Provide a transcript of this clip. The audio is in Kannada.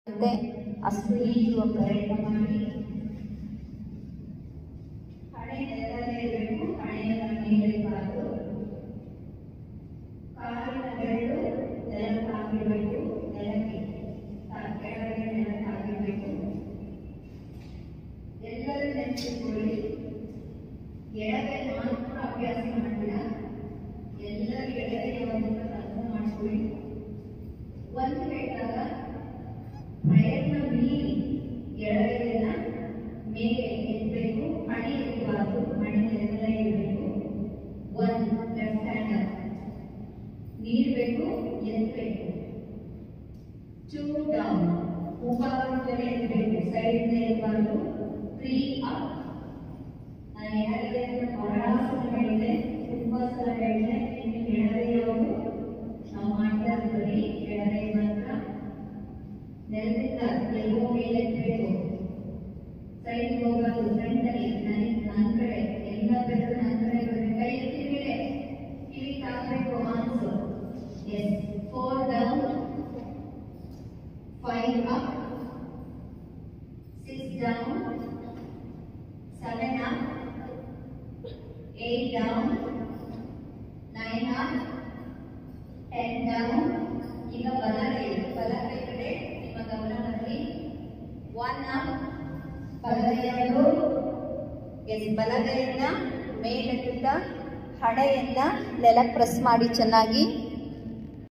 ಮತ್ತೆ ಅಷ್ಟು ಈಜುವ ಪ್ರಯತ್ನ ಮಾಡಿ. ಹಣೆ ನೆಲದಲ್ಲೇ ಇರಬೇಕು, ಹಣೆಯನ್ನು ನೀಡಬಾರದು. ಕಾಲಿನ ಬೆರಳು ನೆಲಕ್ಕಾಗಿರಬೇಕು, ನೆಲಕ್ಕೆ ಕೆಳಗೆ ನೆಲಕ್ಕಾಗಿರಬೇಕು. ಎಲ್ಲರೂ ನೆನಪಿಸಿಕೊಳ್ಳಿ, ಎಡಗೈ ಮಾತ್ರ ಅಭ್ಯಾಸ ಮಾಡಿಲ್ಲ, ಎಲ್ಲರೂ ಎಡಗೈಯನ್ನು ಅರ್ಥ ಮಾಡಿಕೊಳ್ಳಿ. ಒಂದು ಹೇಳಿದಾಗ ಪ್ರಯತ್ನ ಮೀರಿ ಎಡಗೈಯನ್ನ ಮೇಲೆ ಎತ್ತಬೇಕು, ಹಣೆ ಇರಬಾರದು, ಹಣೆ ನೆಲದಲ್ಲೇ ಇರಬೇಕು. ಒಂದು ಲೆಫ್ಟ್ ಹ್ಯಾಂಡ್ ನೀಡಬೇಕು, ಎತ್ತಬೇಕು. 2 ಡೌನ್, ಮುಖಾಂತರ ಎತ್ತಬೇಕು, ಸೈಡ್ ಇರಬಾರದು. 3 ಅಪ್. ನಾನು ಎಡಗೈಯನ್ನು ಬಹಳ ಸಲ ಹೇಳಿದೆ, ತುಂಬಾ ಸಲ ಹೇಳಿದೆ. ಇನ್ನು ಎಡಗೈಯವರು ನಾವು ಮಾಡ್ತಾ ಇದ್ದೀವಿ, ಎಡಗೈ ಮಾತ್ರ ನೆಲದಿಂದ ಎಲ್ಲೋ ಮೇಲೆ ಎತ್ತಬೇಕು, ಸೈಡ್ ಹೋಗಲು. ಫ್ರಂಟ್ ಅಲ್ಲಿ ನನ್ನ ಕಡೆ ಎಲ್ಲ ಬೆರಳು ನನ್ನ ಕಡೆ ಬರಬೇಕು, ಕೈ ಎತ್ತಿ ಮೇಲೆ ಕಿವಿ ತಾಕಬೇಕು. Answer yes. 4 down, 5 up, 6 down, 7 up, 8 down, 9 up, 10 down. ಈಗ ಬಲಗೈ ಕಡೆ ನಿಮ್ಮ ಗಮನ ಬರಲಿ. 1 ಅಪ್, ಬಲಗೈಯನ್ನು ಬಲಗೈಯನ್ನ ಮೇಲೆತ್ತುತ್ತಾ ಹಣೆಯನ್ನ ನೆಲಕ್ಕೆ ಪ್ರೆಸ್ ಮಾಡಿ ಚೆನ್ನಾಗಿ.